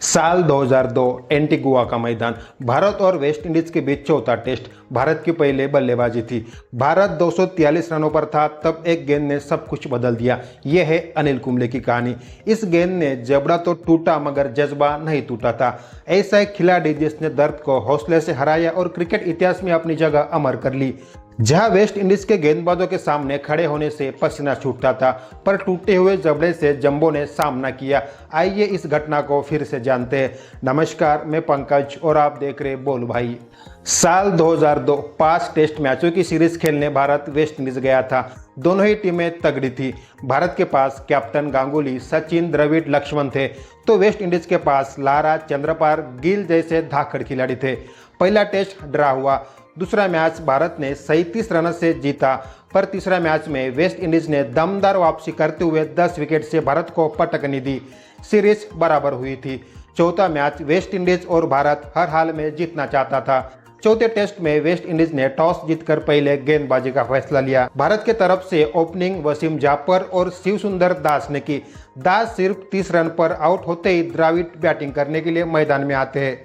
साल 2002 एंटीगुआ का मैदान। भारत और वेस्ट इंडीज के बीच चौथा टेस्ट। भारत की पहले बल्लेबाजी थी। भारत 243 रनों पर था, तब एक गेंद ने सब कुछ बदल दिया। यह है अनिल कुंबले की कहानी। इस गेंद ने जबड़ा तो टूटा मगर जज्बा नहीं टूटा था। ऐसा एक खिलाड़ी जिसने दर्द को हौसले से हराया और क्रिकेट इतिहास में अपनी जगह अमर कर ली। जहां वेस्ट इंडीज के गेंदबाजों के सामने खड़े होने से पसीना छूटता था, पर टूटे हुए जबड़े से जंबो ने सामना किया। आइए इस घटना को फिर से जानते हैं। नमस्कार, मैं पंकज और आप देख रहे बोल भाई। साल 2002 5 टेस्ट मैचों की सीरीज खेलने भारत वेस्ट इंडीज गया था। दोनों ही टीमें तगड़ी थी। भारत के पास कैप्टन गांगुली, सचिन, द्रविड़, लक्ष्मण थे, तो वेस्ट इंडीज के पास लारा, चंद्रपाल, गिल जैसे धाकड़ खिलाड़ी थे। पहला टेस्ट ड्रा हुआ। दूसरा मैच भारत ने 37 रन से जीता, पर तीसरा मैच में वेस्ट इंडीज ने दमदार वापसी करते हुए 10 विकेट से भारत को पटकनी दी। सीरीज बराबर हुई थी। चौथा मैच वेस्ट इंडीज और भारत हर हाल में जीतना चाहता था। चौथे टेस्ट में वेस्ट इंडीज ने टॉस जीतकर पहले गेंदबाजी का फैसला लिया। भारत के तरफ से ओपनिंग वसीम जाफर और शिव सुंदर दास ने की। दास सिर्फ 30 रन पर आउट होते ही द्रविड़ बैटिंग करने के लिए मैदान में आते हैं।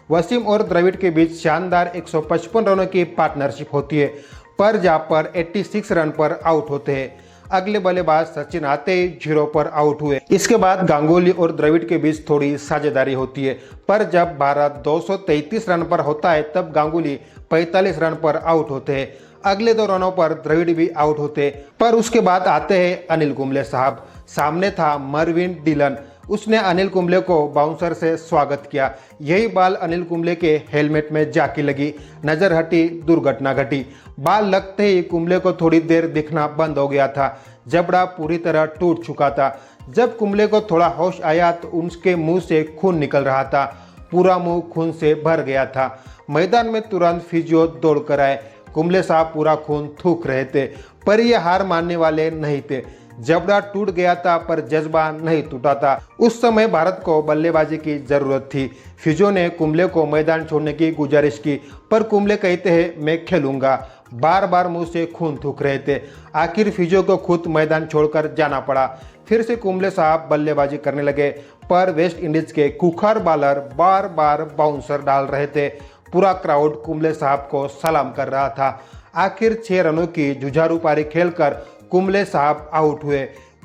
वसीम और द्रविड़ के बीच शानदार 155 रनों की पार्टनरशिप होती है, पर जाफर 86 रन पर आउट होते हैं। अगले बल्लेबाज सचिन आते ही 0 पर आउट हुए। इसके बाद गांगुली और द्रविड़ के बीच थोड़ी साझेदारी होती है, पर जब भारत 233 रन पर होता है तब गांगुली 45 रन पर आउट होते हैं। अगले 2 रनों पर द्रविड़ भी आउट होते, पर उसके बाद आते हैं अनिल कुंबले साहब। सामने था मरविन डिलन। उसने अनिल कुंबले को बाउंसर से स्वागत किया। यही बाल अनिल कुंबले के हेलमेट में जाके लगी। नजर हटी, दुर्घटना घटी। बाल लगते ही कुंबले को थोड़ी देर दिखना बंद हो गया था। जबड़ा पूरी तरह टूट चुका था। जब कुंबले को थोड़ा होश आया तो उसके मुंह से खून निकल रहा था। पूरा मुंह खून से भर गया था। मैदान में तुरंत फिजियो दौड़ कर आए। कुंबले साहब पूरा खून थूक रहे थे, पर ये हार मानने वाले नहीं थे। जबड़ा टूट गया था, पर जज्बा नहीं टूटा था। उस समय भारत को बल्लेबाजी की जरूरत थी। फिजियो ने कुंबले को मैदान छोड़ने की गुजारिश की, पर कुंबले कहते हैं मैं खेलूंगा। बार बार मुंह से खून थूक रहे थे। आखिर फिजियो को खुद मैदान छोड़कर जाना पड़ा। फिर से कुंबले साहब बल्लेबाजी करने लगे, पर वेस्ट इंडीज के कुखार बॉलर बार बार बाउंसर डाल रहे थे। पूरा क्राउड कुंबले साहब को सलाम कर रहा था। आखिर 6 रनों की जुझारू पारी खेलकर कुंबले साहब आउट हुए।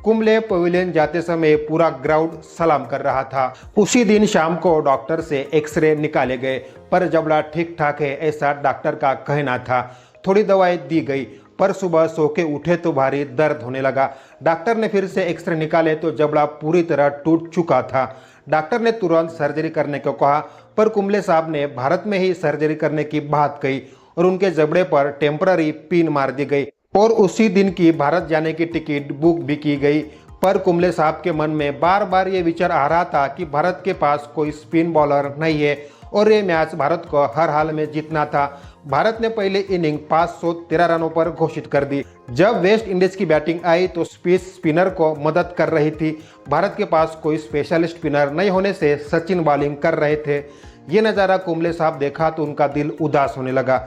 कुंबले पवेलियन जाते समय पूरा ग्राउंड सलाम कर रहा था। उसी दिन शाम को डॉक्टर से एक्सरे निकाले गए, पर जबड़ा ठीक ठाक है ऐसा डॉक्टर का कहना था। थोड़ी दवाई दी गई, पर सुबह सो के उठे तो भारी दर्द होने लगा। डॉक्टर ने फिर से एक्सरे निकाले तो जबड़ा पूरी तरह टूट चुका था। डॉक्टर ने तुरंत सर्जरी करने को कहा, पर कुंबले साहब ने भारत में ही सर्जरी करने की बात कही और उनके जबड़े पर टेम्पररी पिन मार दी गई और उसी दिन की भारत जाने की टिकट बुक भी की गई। पर कुंबले साहब के मन में बार बार ये विचार आ रहा था कि भारत के पास कोई स्पिन बॉलर नहीं है और ये मैच भारत को हर हाल में जीतना था। भारत ने पहले इनिंग 513 रनों पर घोषित कर दी। जब वेस्ट इंडीज की बैटिंग आई तो स्पिनर को मदद कर रही थी। भारत के पास कोई स्पेशलिस्ट स्पिनर नहीं होने से सचिन बॉलिंग कर रहे थे। ये नज़ारा कुंबले साहब देखा तो उनका दिल उदास होने लगा।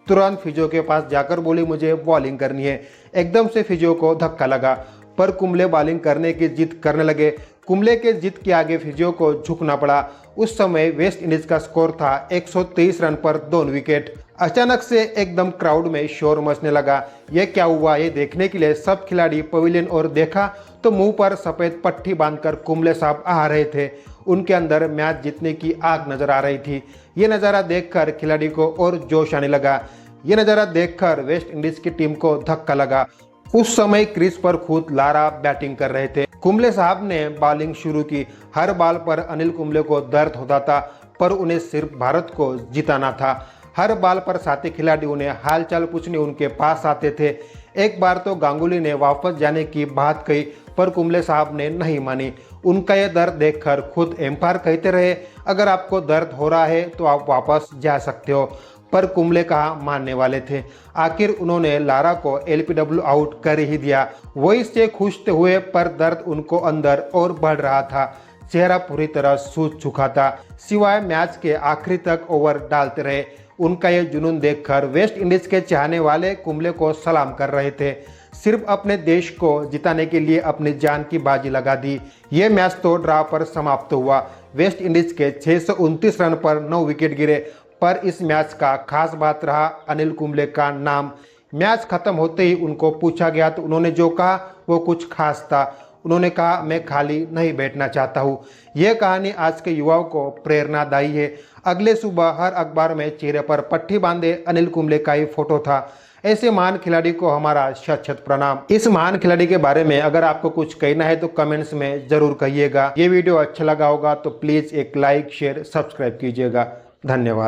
तुरंत फिजियो के पास जाकर बोले मुझे बॉलिंग करनी है। एकदम से फिजियो को धक्का लगा, पर कुंबले बॉलिंग करने की जिद करने लगे। कुंबले के जिद के आगे फिजियो को झुकना पड़ा। उस समय वेस्ट इंडीज का स्कोर था 123 रन पर 2 विकेट। अचानक से एकदम क्राउड में शोर मचने लगा। ये क्या हुआ, ये देखने के लिए सब खिलाड़ी पवेलियन और देखा तो मुंह पर सफेद पट्टी बांधकर कुंबले साहब आ रहे थे। उनके अंदर मैच जीतने की आग नजर आ रही थी। ये नज़ारा देखकर खिलाड़ी को और जोश आने लगा। ये नज़ारा देखकर वेस्ट इंडीज की टीम को धक्का लगा। उस समय क्रीज पर खुद लारा बैटिंग कर रहे थे। कुंबले साहब ने बॉलिंग शुरू की। हर बॉल पर अनिल कुंबले को दर्द होता था, पर उन्हें सिर्फ भारत को जिताना था। हर बॉल पर साथी खिलाड़ी उन्हें हालचाल पूछने उनके पास आते थे। एक बार तो गांगुली ने वापस जाने की बात कही, पर कुंबले साहब ने नहीं मानी। उनका यह दर्द देखकर खुद एम्पायर कहते रहे अगर आपको दर्द हो रहा है तो आप वापस जा सकते हो, पर कुंबले कहाँ मानने वाले थे। आखिर उन्होंने लारा को एलपीडब्ल्यू आउट कर ही दिया। वो इससे खुश हुए, पर दर्द उनको अंदर और बढ़ रहा था। चेहरा पूरी तरह सूज चुका था। सिवाय मैच के आखिरी तक ओवर डालते रहे। उनका ये जुनून देखकर वेस्ट इंडीज के चाहने वाले कुंबले को सलाम कर रहे थे। सिर्फ अपने देश को जिताने के लिए अपनी जान की बाजी लगा दी। ये मैच तो ड्रा पर समाप्त हुआ, वेस्ट इंडीज के 629 रन पर 9 विकेट गिरे। पर इस मैच का खास बात रहा अनिल कुंबले का नाम। मैच खत्म होते ही उनको पूछा गया तो उन्होंने जो कहा वो कुछ खास था। उन्होंने कहा, मैं खाली नहीं बैठना चाहता हूँ। यह कहानी आज के युवाओं को प्रेरणादायी है। अगले सुबह हर अखबार में चेहरे पर पट्टी बांधे अनिल कुंबले का ही फोटो था। ऐसे महान खिलाड़ी को हमारा शत शत प्रणाम। इस महान खिलाड़ी के बारे में अगर आपको कुछ कहना है तो कमेंट्स में जरूर कहिएगा। ये वीडियो अच्छा लगा होगा तो प्लीज़ एक लाइक शेयर सब्सक्राइब कीजिएगा। धन्यवाद।